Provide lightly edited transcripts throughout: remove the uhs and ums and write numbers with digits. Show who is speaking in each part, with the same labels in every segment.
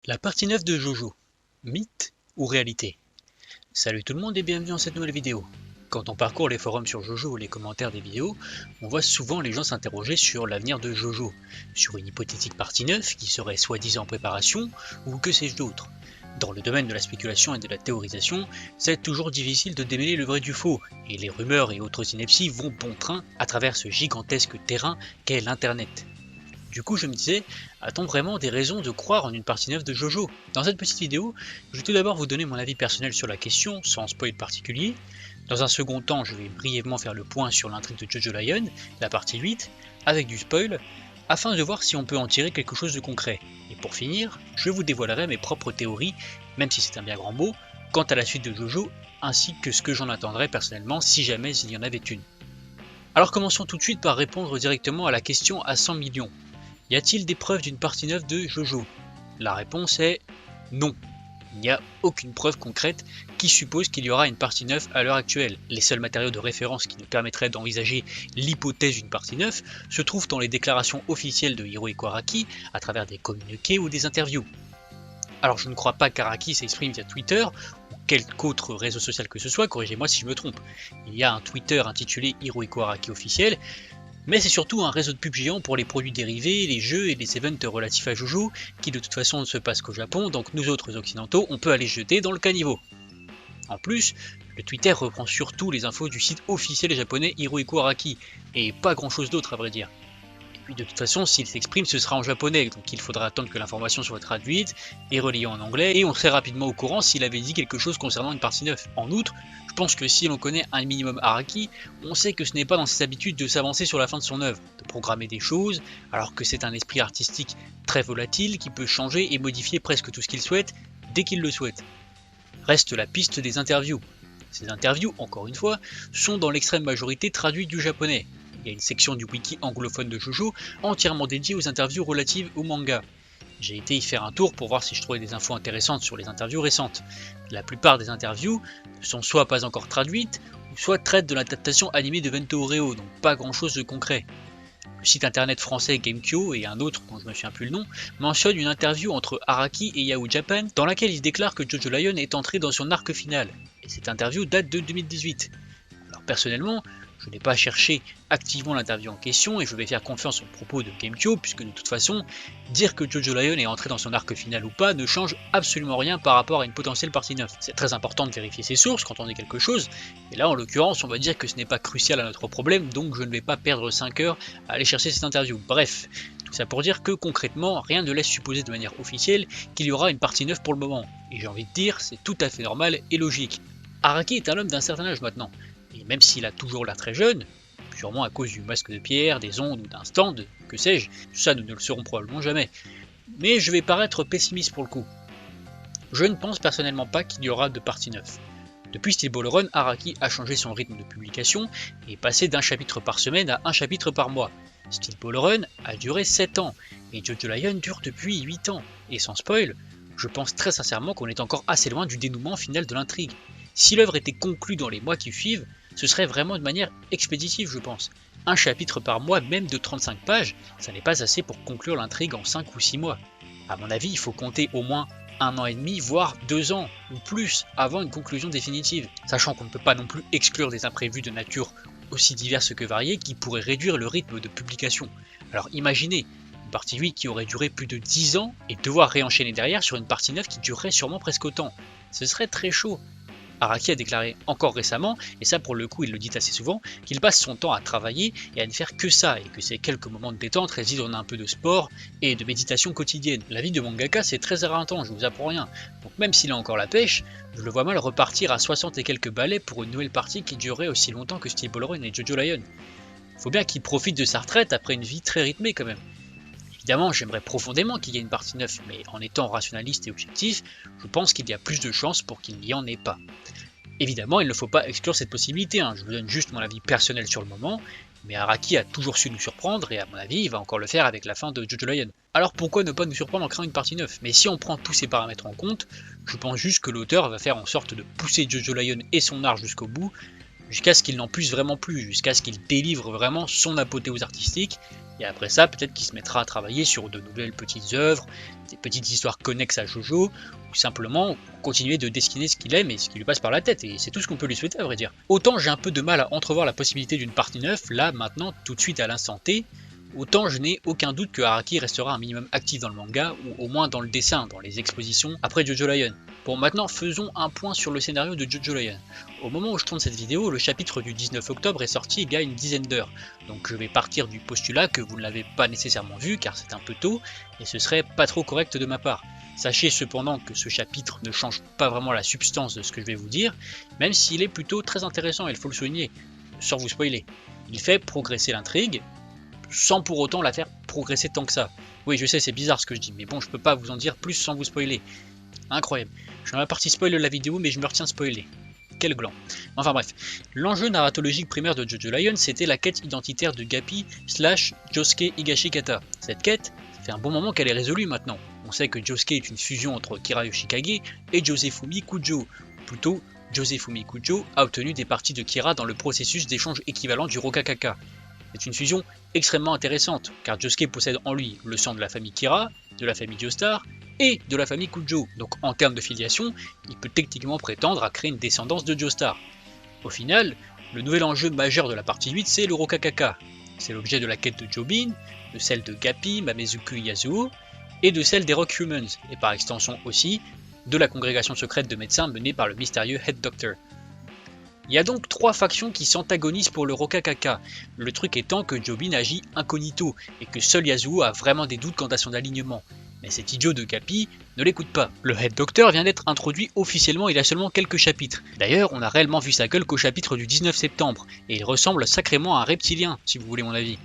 Speaker 1: La partie 9 de Jojo, mythe ou réalité? Salut tout le monde et bienvenue dans cette nouvelle vidéo. Quand on parcourt les forums sur Jojo ou les commentaires des vidéos, on voit souvent les gens s'interroger sur l'avenir de Jojo, sur une hypothétique partie 9 qui serait soi-disant en préparation ou que sais-je d'autre. Dans le domaine de la spéculation et de la théorisation, c'est toujours difficile de démêler le vrai du faux, et les rumeurs et autres inepties vont bon train à travers ce gigantesque terrain qu'est l'internet. Du coup je me disais, a-t-on vraiment des raisons de croire en une partie 9 de Jojo? Dans cette petite vidéo, je vais tout d'abord vous donner mon avis personnel sur la question, sans spoil particulier. Dans un second temps, je vais brièvement faire le point sur l'intrigue de Jojo Lion, la partie 8, avec du spoil, afin de voir si on peut en tirer quelque chose de concret. Et pour finir, je vous dévoilerai mes propres théories, même si c'est un bien grand mot, quant à la suite de Jojo, ainsi que ce que j'en attendrais personnellement si jamais il y en avait une. Alors commençons tout de suite par répondre directement à la question à 100 millions. Y a-t-il des preuves d'une partie 9 de Jojo? La réponse est non. Il n'y a aucune preuve concrète qui suppose qu'il y aura une partie 9 à l'heure actuelle. Les seuls matériaux de référence qui nous permettraient d'envisager l'hypothèse d'une partie 9 se trouvent dans les déclarations officielles de Hirohiko Araki à travers des communiqués ou des interviews. Alors je ne crois pas qu'Araki s'exprime via Twitter ou quelque autre réseau social que ce soit, corrigez-moi si je me trompe. Il y a un Twitter intitulé Hirohiko Araki officiel, mais c'est surtout un réseau de pub géant pour les produits dérivés, les jeux et les events relatifs à Jojo, qui de toute façon ne se passent qu'au Japon, donc nous autres occidentaux, on peut aller jeter dans le caniveau. En plus, le Twitter reprend surtout les infos du site officiel japonais Hirohiko Araki, et pas grand chose d'autre à vrai dire. Et puis de toute façon, s'il s'exprime, ce sera en japonais, donc il faudra attendre que l'information soit traduite et reliée en anglais, et on serait rapidement au courant s'il avait dit quelque chose concernant une partie 9. En outre, je pense que si l'on connaît un minimum Araki, on sait que ce n'est pas dans ses habitudes de s'avancer sur la fin de son œuvre, de programmer des choses, alors que c'est un esprit artistique très volatile qui peut changer et modifier presque tout ce qu'il souhaite dès qu'il le souhaite. Reste la piste des interviews. Ces interviews, encore une fois, sont dans l'extrême majorité traduites du japonais. Il y a une section du wiki anglophone de Jojo entièrement dédiée aux interviews relatives au manga. J'ai été y faire un tour pour voir si je trouvais des infos intéressantes sur les interviews récentes. La plupart des interviews ne sont soit pas encore traduites, ou soit traitent de l'adaptation animée de Vento Oreo, donc pas grand chose de concret. Le site internet français Gamekyo et un autre dont je ne me souviens plus le nom mentionnent une interview entre Araki et Yahoo Japan dans laquelle il déclare que Jojo Lion est entré dans son arc final, et cette interview date de 2018. Alors personnellement, je n'ai pas cherché activement l'interview en question et je vais faire confiance aux propos de Gamekyo puisque de toute façon, dire que Jojo Lion est entré dans son arc final ou pas ne change absolument rien par rapport à une potentielle partie 9. C'est très important de vérifier ses sources quand on dit quelque chose, et là en l'occurrence on va dire que ce n'est pas crucial à notre problème, donc je ne vais pas perdre 5 heures à aller chercher cette interview. Bref, tout ça pour dire que concrètement, rien ne laisse supposer de manière officielle qu'il y aura une partie 9 pour le moment, et j'ai envie de dire c'est tout à fait normal et logique. Araki est un homme d'un certain âge maintenant, et même s'il a toujours l'air très jeune, sûrement à cause du masque de pierre, des ondes ou d'un stand, que sais-je, ça nous ne le saurons probablement jamais. Mais je vais paraître pessimiste pour le coup. Je ne pense personnellement pas qu'il y aura de partie 9. Depuis Steel Ball Run, Araki a changé son rythme de publication et est passé d'un chapitre par semaine à un chapitre par mois. Steel Ball Run a duré 7 ans, et Jojo Lion dure depuis 8 ans, et sans spoil, je pense très sincèrement qu'on est encore assez loin du dénouement final de l'intrigue. Si l'œuvre était conclue dans les mois qui suivent, ce serait vraiment de manière expéditive je pense. Un chapitre par mois, même de 35 pages, ça n'est pas assez pour conclure l'intrigue en 5 ou 6 mois. A mon avis, il faut compter au moins 1 an et demi, voire 2 ans, ou plus, avant une conclusion définitive. Sachant qu'on ne peut pas non plus exclure des imprévus de nature aussi diverses que variées qui pourraient réduire le rythme de publication. Alors imaginez, une partie 8 qui aurait duré plus de 10 ans et devoir réenchaîner derrière sur une partie 9 qui durerait sûrement presque autant. Ce serait très chaud. Araki a déclaré encore récemment, et ça pour le coup il le dit assez souvent, qu'il passe son temps à travailler et à ne faire que ça, et que ces quelques moments de détente résident dans un peu de sport et de méditation quotidienne. La vie de mangaka c'est très éreintant, je vous apprends rien, donc même s'il a encore la pêche, je le vois mal repartir à 60 et quelques balais pour une nouvelle partie qui durerait aussi longtemps que Steel Ball Run et Jojo Lion. Faut bien qu'il profite de sa retraite après une vie très rythmée quand même. Évidemment, j'aimerais profondément qu'il y ait une partie 9, mais en étant rationaliste et objectif, je pense qu'il y a plus de chances pour qu'il n'y en ait pas. Évidemment, il ne faut pas exclure cette possibilité, je vous donne juste mon avis personnel sur le moment, mais Araki a toujours su nous surprendre et à mon avis, il va encore le faire avec la fin de Jojo Lion. Alors pourquoi ne pas nous surprendre en créant une partie 9? Mais si on prend tous ces paramètres en compte, je pense juste que l'auteur va faire en sorte de pousser Jojo Lion et son art jusqu'au bout, jusqu'à ce qu'il n'en puisse vraiment plus, jusqu'à ce qu'il délivre vraiment son apothéose artistique, Et après ça, peut-être qu'il se mettra à travailler sur de nouvelles petites œuvres, des petites histoires connexes à Jojo, ou simplement continuer de dessiner ce qu'il aime et ce qui lui passe par la tête, et c'est tout ce qu'on peut lui souhaiter à vrai dire. Autant j'ai un peu de mal à entrevoir la possibilité d'une partie 9, là, maintenant, tout de suite à l'instant T, autant je n'ai aucun doute que Araki restera un minimum actif dans le manga, ou au moins dans le dessin, dans les expositions, après Jojo Lion. Bon, maintenant faisons un point sur le scénario de Jojo Lion. Au moment où je tourne cette vidéo, le chapitre du 19 octobre est sorti il y a une dizaine d'heures, donc je vais partir du postulat que vous ne l'avez pas nécessairement vu car c'est un peu tôt, et ce serait pas trop correct de ma part. Sachez cependant que ce chapitre ne change pas vraiment la substance de ce que je vais vous dire, même s'il est plutôt très intéressant, et il faut le souligner, sans vous spoiler. Il fait progresser l'intrigue, sans pour autant la faire progresser tant que ça. Oui, je sais, c'est bizarre ce que je dis, mais bon, je peux pas vous en dire plus sans vous spoiler. Incroyable. Je suis dans la partie spoil de la vidéo, mais je me retiens spoiler. Quel gland. Enfin bref, l'enjeu narratologique primaire de Jojo Lion, c'était la quête identitaire de Gappy / Josuke Higashikata. Cette quête, ça fait un bon moment qu'elle est résolue maintenant. On sait que Josuke est une fusion entre Kira Yoshikage et Josefumi Kujo. Plutôt, Josefumi Kujo a obtenu des parties de Kira dans le processus d'échange équivalent du Rokakaka. C'est une fusion extrêmement intéressante, car Josuke possède en lui le sang de la famille Kira, de la famille Joestar et de la famille Kujo, donc en termes de filiation, il peut techniquement prétendre à créer une descendance de Joestar. Au final, le nouvel enjeu majeur de la partie 8, c'est le Rokakaka. C'est l'objet de la quête de Jobin, de celle de Gappy, Mamezuku et Yasuo, et de celle des Rock Humans, et par extension aussi, de la congrégation secrète de médecins menée par le mystérieux Head Doctor. Il y a donc 3 factions qui s'antagonisent pour le Rokakaka, le truc étant que Jobin agit incognito et que seul Yasuo a vraiment des doutes quant à son alignement. Mais cet idiot de Gappy ne l'écoute pas. Le Head Doctor vient d'être introduit officiellement il y a seulement quelques chapitres. D'ailleurs, on a réellement vu sa gueule qu'au chapitre du 19 septembre, et il ressemble sacrément à un reptilien, si vous voulez mon avis.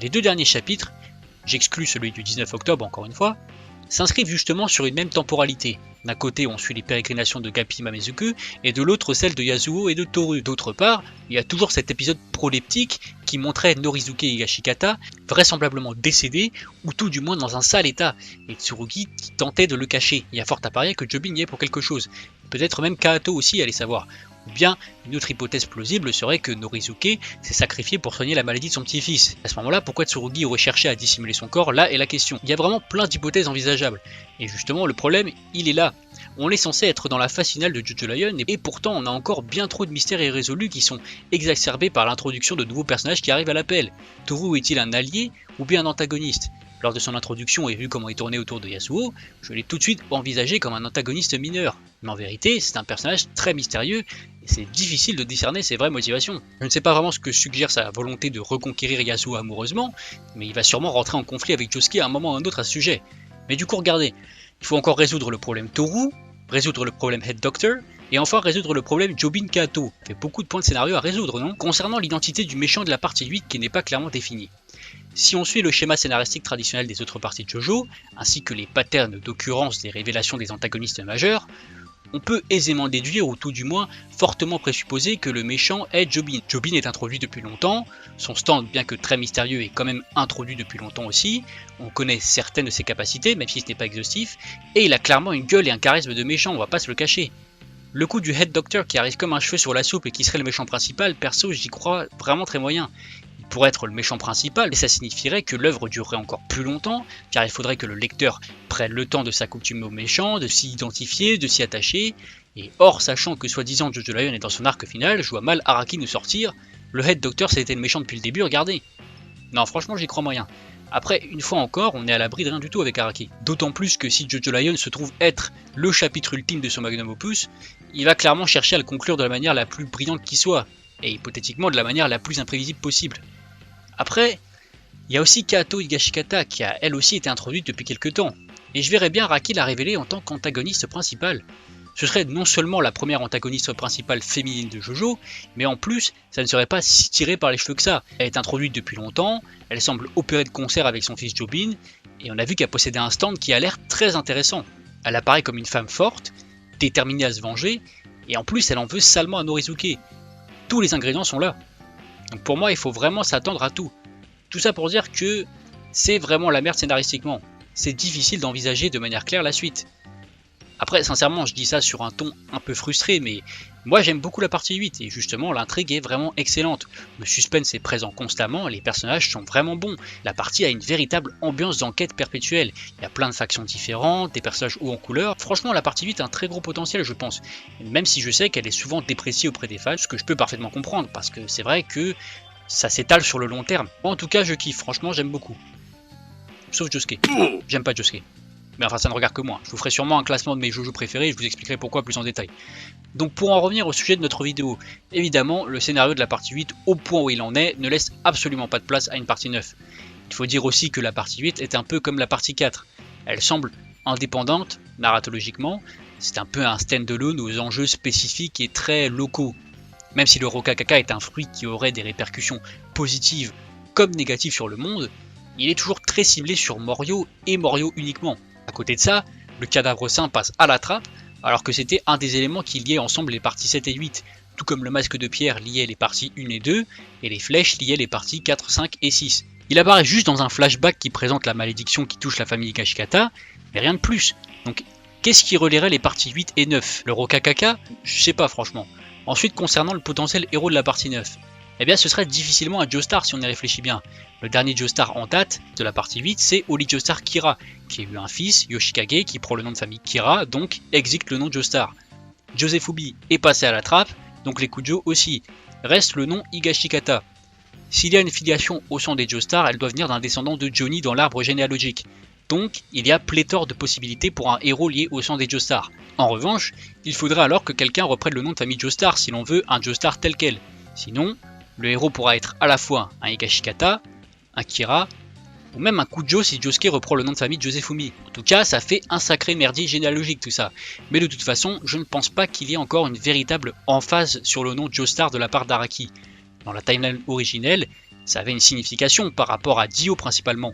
Speaker 1: Les 2 derniers chapitres, j'exclus celui du 19 octobre encore une fois, s'inscrivent justement sur une même temporalité. D'un côté, on suit les pérégrinations de Gappy Mamezuku, et de l'autre celle de Yasuo et de Toru. D'autre part, il y a toujours cet épisode proleptique qui montrait Norizuke Higashikata vraisemblablement décédé, ou tout du moins dans un sale état, et Tsurugi qui tentait de le cacher. Il y a fort à parier que Jobin y est pour quelque chose. Peut-être même Kato aussi, allez savoir. Ou bien, une autre hypothèse plausible serait que Norizuke s'est sacrifié pour soigner la maladie de son petit-fils. À ce moment-là, pourquoi Tsurugi aurait cherché à dissimuler son corps? Là est la question. Il y a vraiment plein d'hypothèses envisageables. Et justement, le problème, il est là. On est censé être dans la phase finale de Jojo Lion, et pourtant on a encore bien trop de mystères irrésolus qui sont exacerbés par l'introduction de nouveaux personnages qui arrivent à l'appel. Toru est-il un allié ou bien un antagoniste? Lors de son introduction et vu comment il tournait autour de Yasuo, je l'ai tout de suite envisagé comme un antagoniste mineur. Mais en vérité, c'est un personnage très mystérieux et c'est difficile de discerner ses vraies motivations. Je ne sais pas vraiment ce que suggère sa volonté de reconquérir Yasuo amoureusement, mais il va sûrement rentrer en conflit avec Josuke à un moment ou à un autre à ce sujet. Mais du coup, regardez, il faut encore résoudre le problème Toru, résoudre le problème Head Doctor, et enfin résoudre le problème Jobin Kato. Ça fait beaucoup de points de scénario à résoudre, non? Concernant l'identité du méchant de la partie 8 qui n'est pas clairement définie. Si on suit le schéma scénaristique traditionnel des autres parties de Jojo, ainsi que les patterns d'occurrence des révélations des antagonistes majeurs, on peut aisément déduire, ou tout du moins fortement présupposer, que le méchant est Jobin. Jobin est introduit depuis longtemps, son stand, bien que très mystérieux, est quand même introduit depuis longtemps aussi, on connaît certaines de ses capacités, même si ce n'est pas exhaustif, et il a clairement une gueule et un charisme de méchant, on va pas se le cacher. Le coup du Head Doctor qui arrive comme un cheveu sur la soupe et qui serait le méchant principal, perso j'y crois vraiment très moyen. Il pourrait être le méchant principal, et ça signifierait que l'œuvre durerait encore plus longtemps, car il faudrait que le lecteur prenne le temps de s'accoutumer au méchant, de s'y identifier, de s'y attacher, et or, sachant que soi-disant Jojo Lion est dans son arc final, je vois mal Araki nous sortir, le Head Doctor c'était le méchant depuis le début, regardez. Non, franchement j'y crois moyen. Après, une fois encore, on est à l'abri de rien du tout avec Araki. D'autant plus que si Jojo Lion se trouve être le chapitre ultime de son magnum opus, il va clairement chercher à le conclure de la manière la plus brillante qui soit, et hypothétiquement de la manière la plus imprévisible possible. Après, il y a aussi Kato Higashikata qui a elle aussi été introduite depuis quelques temps, et je verrais bien Araki la révéler en tant qu'antagoniste principal. Ce serait non seulement la première antagoniste principale féminine de Jojo, mais en plus, ça ne serait pas si tiré par les cheveux que ça. Elle est introduite depuis longtemps, elle semble opérer de concert avec son fils Jobin, et on a vu qu'elle possédait un stand qui a l'air très intéressant. Elle apparaît comme une femme forte, déterminée à se venger, et en plus elle en veut salement à Norizuke. Tous les ingrédients sont là. Donc pour moi, il faut vraiment s'attendre à tout. Tout ça pour dire que c'est vraiment la merde scénaristiquement. C'est difficile d'envisager de manière claire la suite. Après, sincèrement, je dis ça sur un ton un peu frustré, mais moi j'aime beaucoup la partie 8, et justement l'intrigue est vraiment excellente. Le suspense est présent constamment, les personnages sont vraiment bons, la partie a une véritable ambiance d'enquête perpétuelle. Il y a plein de factions différentes, des personnages hauts en couleur. Franchement, la partie 8 a un très gros potentiel, je pense. Même si je sais qu'elle est souvent dépréciée auprès des fans, ce que je peux parfaitement comprendre, parce que c'est vrai que ça s'étale sur le long terme. Moi, en tout cas, je kiffe, franchement, j'aime beaucoup. Sauf Josuke. J'aime pas Josuke. Mais enfin, ça ne regarde que moi. Je vous ferai sûrement un classement de mes JoJo préférés et je vous expliquerai pourquoi plus en détail. Donc pour en revenir au sujet de notre vidéo, évidemment, le scénario de la partie 8, au point où il en est, ne laisse absolument pas de place à une partie 9. Il faut dire aussi que la partie 8 est un peu comme la partie 4. Elle semble indépendante, narratologiquement, c'est un peu un stand-alone aux enjeux spécifiques et très locaux. Même si le Rokakaka est un fruit qui aurait des répercussions positives comme négatives sur le monde, il est toujours très ciblé sur Morio et Morio uniquement. À côté de ça, le cadavre saint passe à la trappe, alors que c'était un des éléments qui liaient ensemble les parties 7 et 8, tout comme le masque de pierre liait les parties 1 et 2, et les flèches liaient les parties 4, 5 et 6. Il apparaît juste dans un flashback qui présente la malédiction qui touche la famille Higashikata, mais rien de plus. Donc qu'est-ce qui relierait les parties 8 et 9? Le Rokakaka? Je sais pas franchement. Ensuite, concernant le potentiel héros de la partie 9, eh bien ce serait difficilement un Joestar si on y réfléchit bien. Le dernier Joestar en date de la partie 8, c'est Holy Joestar Kira, qui a eu un fils, Yoshikage, qui prend le nom de famille Kira, donc existe le nom Joestar. Josefubi est passé à la trappe, donc les Kujo aussi. Reste le nom Higashikata. S'il y a une filiation au sang des Joestar, elle doit venir d'un descendant de Johnny dans l'arbre généalogique. Donc, il y a pléthore de possibilités pour un héros lié au sang des Joestar. En revanche, il faudrait alors que quelqu'un reprenne le nom de famille Joestar si l'on veut un Joestar tel quel. Sinon, le héros pourra être à la fois un Higashikata, un Kira, ou même un Kujo si Josuke reprend le nom de famille de Josefumi. En tout cas, ça fait un sacré merdier généalogique tout ça. Mais de toute façon, je ne pense pas qu'il y ait encore une véritable emphase sur le nom Joestar de la part d'Araki. Dans la timeline originelle, ça avait une signification par rapport à Dio principalement.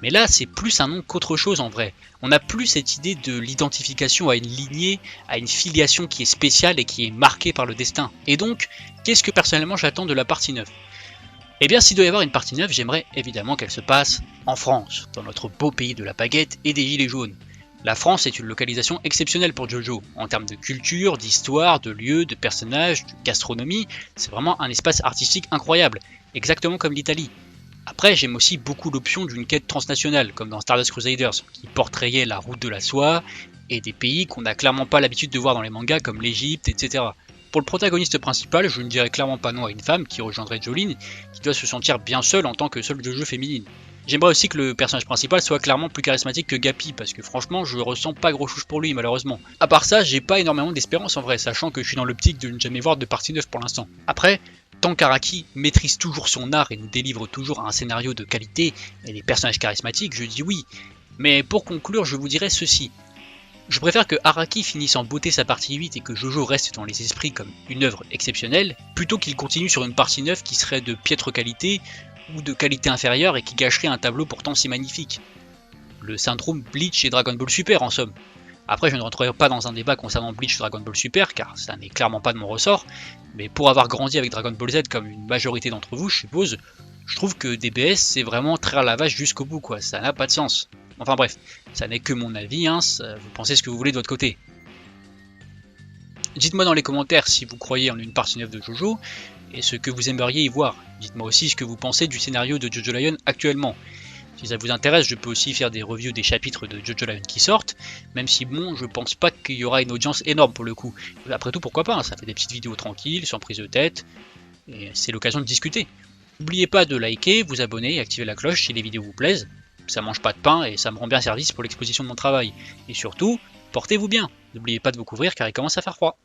Speaker 1: Mais là, c'est plus un nom qu'autre chose en vrai. On n'a plus cette idée de l'identification à une lignée, à une filiation qui est spéciale et qui est marquée par le destin. Et donc, qu'est-ce que personnellement j'attends de la partie 9 ? Eh bien, s'il doit y avoir une partie 9, j'aimerais évidemment qu'elle se passe en France, dans notre beau pays de la baguette et des gilets jaunes. La France est une localisation exceptionnelle pour JoJo, en termes de culture, d'histoire, de lieux, de personnages, de gastronomie, c'est vraiment un espace artistique incroyable, exactement comme l'Italie. Après, j'aime aussi beaucoup l'option d'une quête transnationale, comme dans Stardust Crusaders, qui portrayait la route de la soie, et des pays qu'on n'a clairement pas l'habitude de voir dans les mangas comme l'Égypte, etc. Pour le protagoniste principal, je ne dirais clairement pas non à une femme qui rejoindrait Jolyne, qui doit se sentir bien seule en tant que seule JoJo féminine. J'aimerais aussi que le personnage principal soit clairement plus charismatique que Gappy, parce que franchement, je ressens pas gros chouche pour lui, malheureusement. A part ça, j'ai pas énormément d'espérance en vrai, sachant que je suis dans l'optique de ne jamais voir de partie 9 pour l'instant. Après, tant qu'Araki maîtrise toujours son art et nous délivre toujours un scénario de qualité et des personnages charismatiques, je dis oui. Mais pour conclure, je vous dirais ceci. Je préfère que Araki finisse en beauté sa partie 8 et que JoJo reste dans les esprits comme une œuvre exceptionnelle, plutôt qu'il continue sur une partie 9 qui serait de piètre qualité ou de qualité inférieure et qui gâcherait un tableau pourtant si magnifique. Le syndrome Bleach et Dragon Ball Super en somme. Après, je ne rentrerai pas dans un débat concernant Bleach et Dragon Ball Super, car ça n'est clairement pas de mon ressort, mais pour avoir grandi avec Dragon Ball Z comme une majorité d'entre vous, je suppose, je trouve que DBS c'est vraiment traire la vache jusqu'au bout quoi, ça n'a pas de sens. Enfin bref, ça n'est que mon avis, hein, vous pensez ce que vous voulez de votre côté. Dites-moi dans les commentaires si vous croyez en une partie 9 de JoJo, et ce que vous aimeriez y voir. Dites-moi aussi ce que vous pensez du scénario de JoJo Lion actuellement. Si ça vous intéresse, je peux aussi faire des reviews des chapitres de JoJo Lion qui sortent, même si bon, je pense pas qu'il y aura une audience énorme pour le coup. Après tout, pourquoi pas, hein, ça fait des petites vidéos tranquilles, sans prise de tête, et c'est l'occasion de discuter. N'oubliez pas de liker, vous abonner et activer la cloche si les vidéos vous plaisent. Ça mange pas de pain et ça me rend bien service pour l'exposition de mon travail. Et surtout, portez-vous bien. N'oubliez pas de vous couvrir car il commence à faire froid.